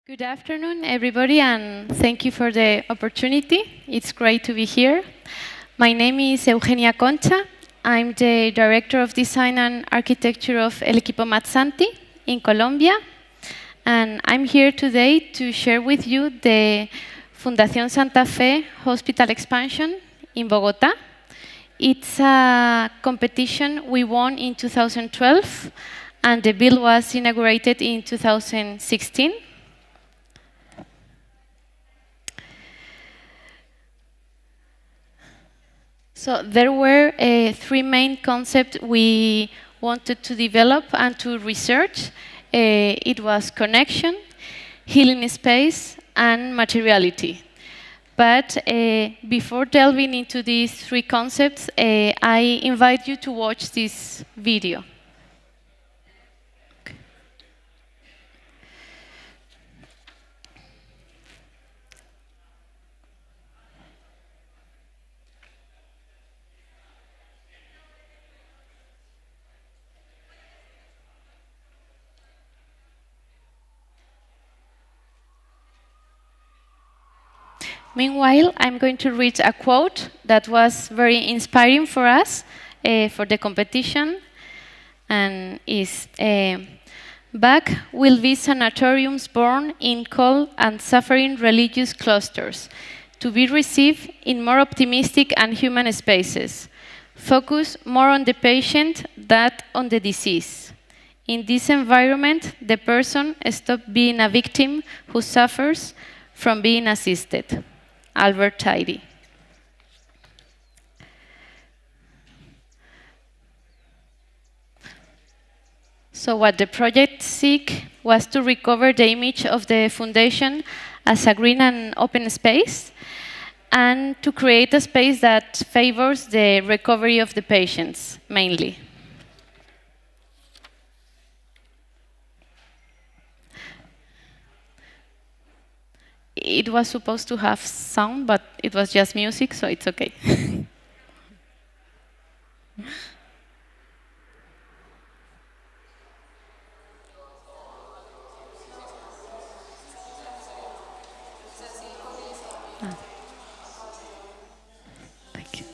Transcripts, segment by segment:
Good afternoon, everybody, and thank you for the opportunity. It's great to be here. My name is Eugenia Concha. I'm the Director of Design and Architecture of El Equipo Mazzanti in Colombia. And I'm here today to share with you the Fundación Santa Fe Hospital expansion in Bogota. It's a competition we won in 2012, and the bill was inaugurated in 2016. So there were three main concepts we wanted to develop and to research. It was connection, healing space, and materiality. But before delving into these three concepts, I invite you to watch this video. Meanwhile, I'm going to read a quote that was very inspiring for us for the competition, and is, back will be sanatoriums born in cold and suffering religious clusters, to be received in more optimistic and human spaces. Focus more on the patient than on the disease. In this environment, the person stops being a victim who suffers from being assisted. Albert Tidy. So what the project seek was to recover the image of the foundation as a green and open space, and to create a space that favors the recovery of the patients, mainly. It was supposed to have sound, but it was just music, so it's okay. Thank you.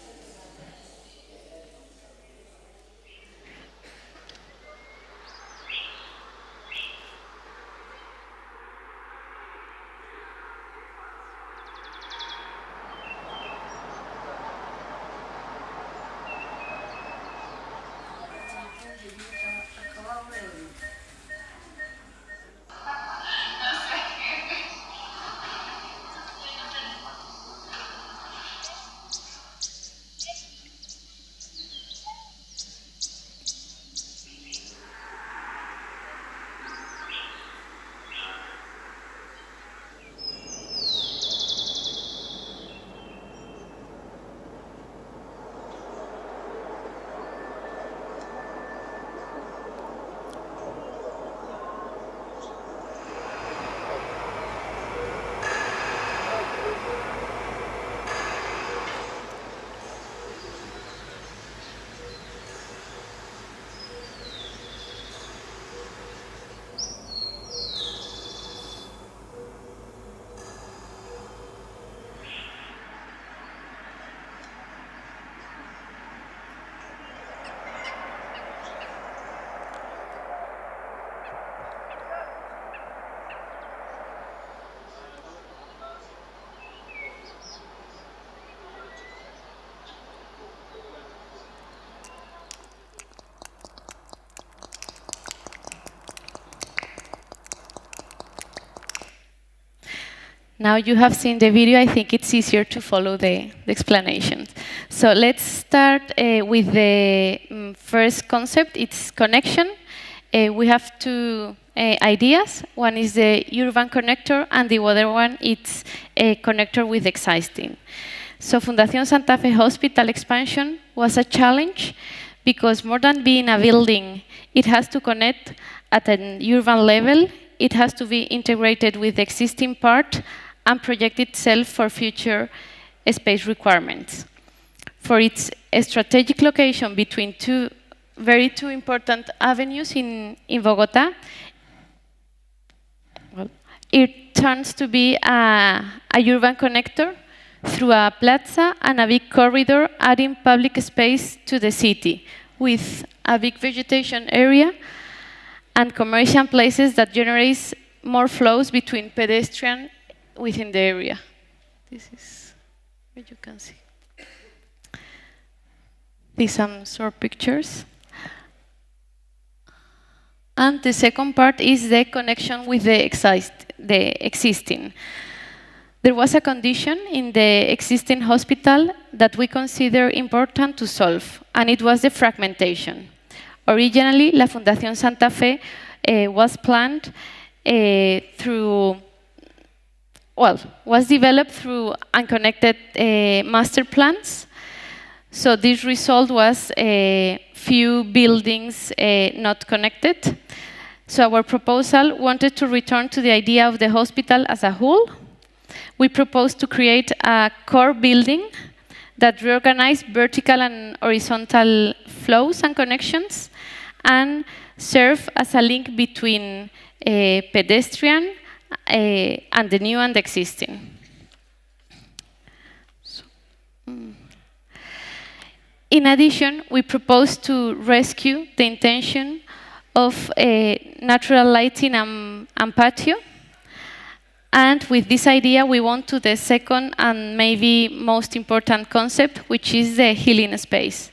Now you have seen the video, I think it's easier to follow the explanation. So let's start with the first concept, it's connection. We have two ideas. One is the urban connector, and the other one is a connector with existing. So Fundación Santa Fe Hospital expansion was a challenge because more than being a building, it has to connect at an urban level, it has to be integrated with the existing part, and project itself for future space requirements. For its strategic location between two important avenues in Bogota, well, It turns to be a urban connector through a plaza and a big corridor, adding public space to the city, with a big vegetation area and commercial places that generates more flows between pedestrians within the area. This is what you can see. These are some short pictures. And the second part is the connection with the existing. There was a condition in the existing hospital that we consider important to solve, and it was the fragmentation. Originally, La Fundación Santa Fe was planned was developed through unconnected master plans. So this result was few buildings not connected. So our proposal wanted to return to the idea of the hospital as a whole. We proposed to create a core building that reorganized vertical and horizontal flows and connections and serve as a link between pedestrian and the new and the existing. In addition, we propose to rescue the intention of natural lighting and patio. And with this idea, we want to the second and maybe most important concept, which is the healing space.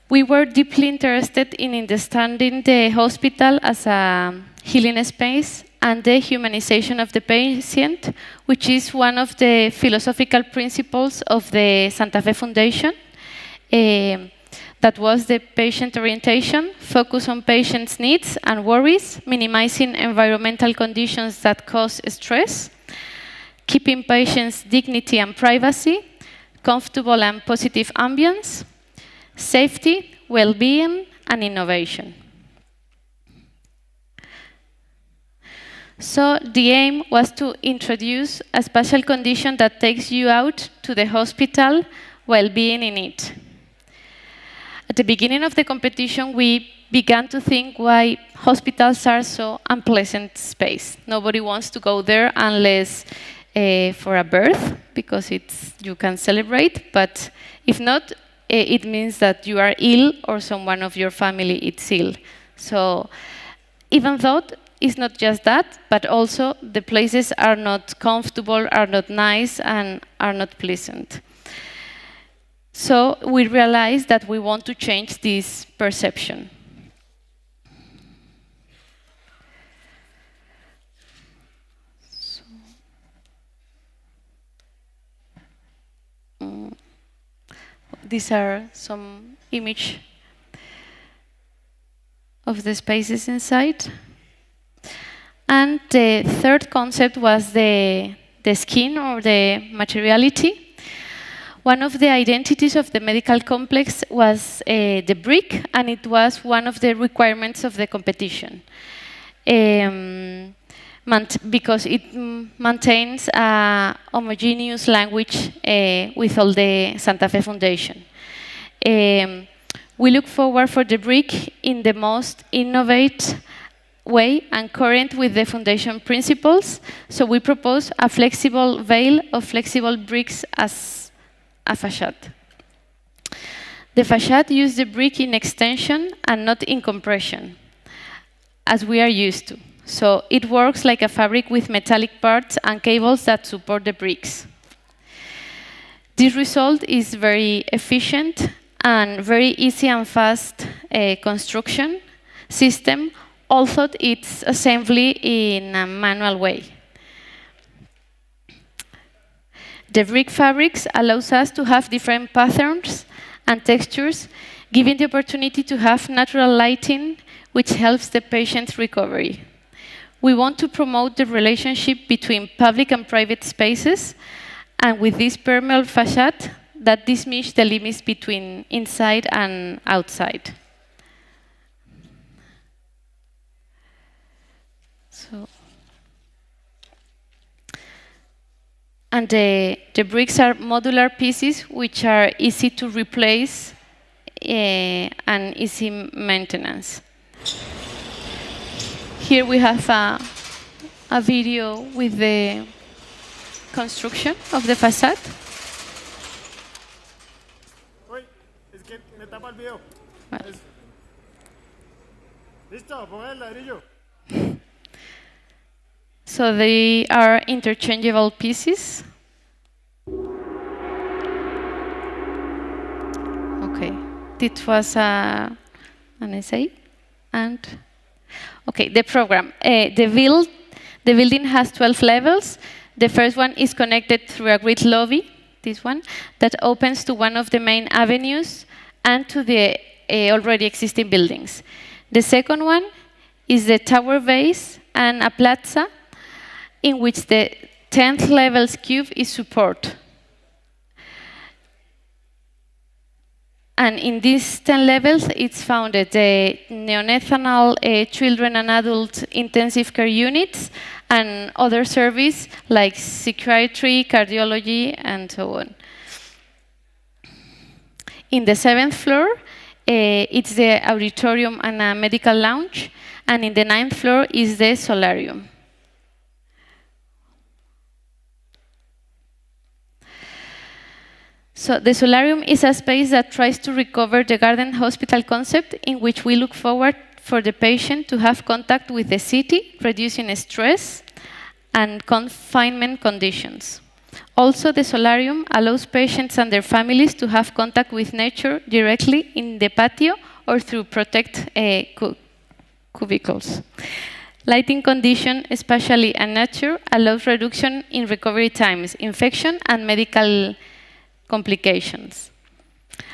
We were deeply interested in understanding the hospital as a healing space and the humanization of the patient, which is one of the philosophical principles of the Santa Fe Foundation. That was the patient orientation, focus on patients' needs and worries, minimizing environmental conditions that cause stress, keeping patients' dignity and privacy, comfortable and positive ambience, safety, well-being, and innovation. So the aim was to introduce a special condition that takes you out to the hospital while being in it. At the beginning of the competition, we began to think why hospitals are so unpleasant space. Nobody wants to go there unless for a birth, because you can celebrate, but if not, it means that you are ill or someone of your family is ill. So even though it's not just that, but also the places are not comfortable, are not nice, and are not pleasant. So we realized that we want to change this perception. These are some images of the spaces inside. And the third concept was the skin or the materiality. One of the identities of the medical complex was the brick, and it was one of the requirements of the competition. Because it maintains a homogeneous language with all the Santa Fe Foundation. We look forward for the brick in the most innovative way and current with the foundation principles. So we propose a flexible veil of flexible bricks as a facade. The facade uses the brick in extension and not in compression, as we are used to. So it works like a fabric with metallic parts and cables that support the bricks. This result is very efficient and very easy and fast construction system, although it's assembly in a manual way. The brick fabrics allows us to have different patterns and textures, giving the opportunity to have natural lighting, which helps the patient's recovery. We want to promote the relationship between public and private spaces, and with this permeable facade, that dismiss the limits between inside and outside. And the bricks are modular pieces which are easy to replace and easy maintenance. Here we have a video with the construction of the facade. Uy, es que me tapa el video. Vale. Listo, pon el ladrillo. So they are interchangeable pieces. Okay, this was an essay. And okay, the program. The building has 12 levels. The first one is connected through a grid lobby, this one, that opens to one of the main avenues and to the already existing buildings. The second one is the tower base and a plaza in which the 10th level's cube is support. And in these 10 levels, it's founded the neonatal children and adult intensive care units and other services like psychiatry, cardiology, and so on. In the 7th floor, it's the auditorium and a medical lounge, and in the 9th floor is the solarium. So the solarium is a space that tries to recover the garden hospital concept in which we look forward for the patient to have contact with the city, reducing stress and confinement conditions. Also, the solarium allows patients and their families to have contact with nature directly in the patio or through protected cubicles. Lighting condition, especially at nature, allows reduction in recovery times, infection, and medical complications.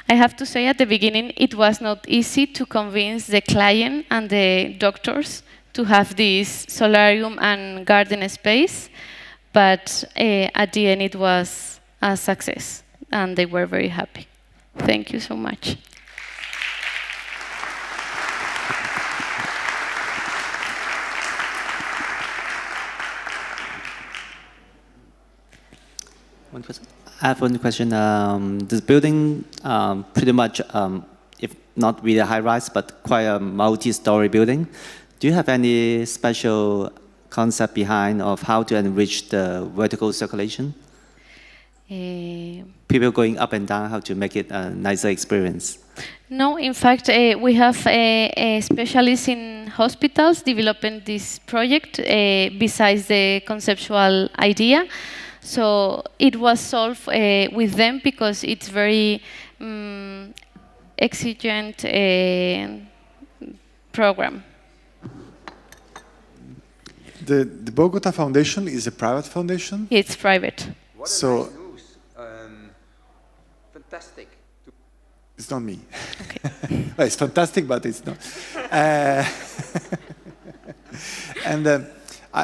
I have to say at the beginning it was not easy to convince the client and the doctors to have this solarium and garden space, but at the end it was a success and they were very happy. Thank you so much. One question. I have one question. This building, pretty much, if not really a high-rise, but quite a multi-story building. Do you have any special concept behind of how to enrich the vertical circulation? People going up and down, how to make it a nicer experience? No, in fact, we have a specialist in hospitals developing this project besides the conceptual idea. So it was solved with them because it's very exigent program. The Bogota Foundation is a private foundation? It's private. What So- nice news. Fantastic. It's not me. Okay. Well, it's fantastic, but it's not. And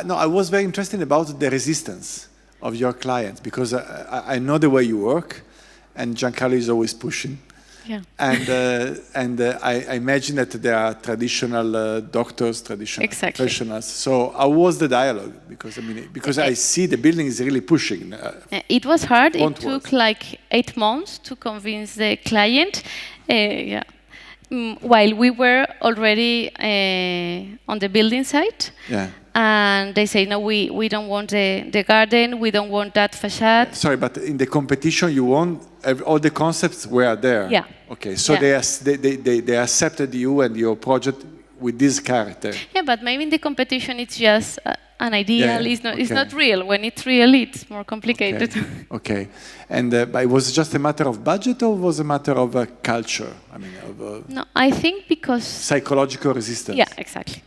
no, I was very interested about the resistance of your clients because I know the way you work, and Giancarlo is always pushing. Yeah. And I imagine that there are traditional doctors, traditional Exactly. professionals. So how was the dialogue? Because I mean, I see the building is really pushing. It was hard. It Front took was. like 8 months to convince the client. Yeah. While we were already on the building site. Yeah. And they say, no, we don't want the garden, we don't want that facade. Sorry, but in the competition you won, all the concepts were there. Yeah. Okay, so Yeah. they accepted you and your project with this character. Yeah, but maybe in the competition it's just an ideal. Yeah, It's okay. not real. When it's real, it's more complicated. Okay. Okay. And but it was just a matter of budget, or was a matter of culture? I mean, of No, I think because psychological resistance. yeah, exactly.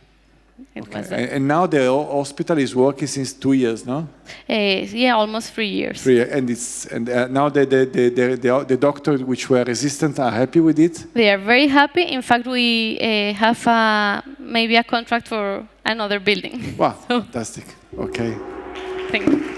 It Okay. was that. And now the hospital is working since 2 years, no? Yeah, almost 3 years. 3 years. And now the doctors which were resistant are happy with it. They are very happy. In fact, we have maybe a contract for another building. Wow, fantastic. Okay. Thank you.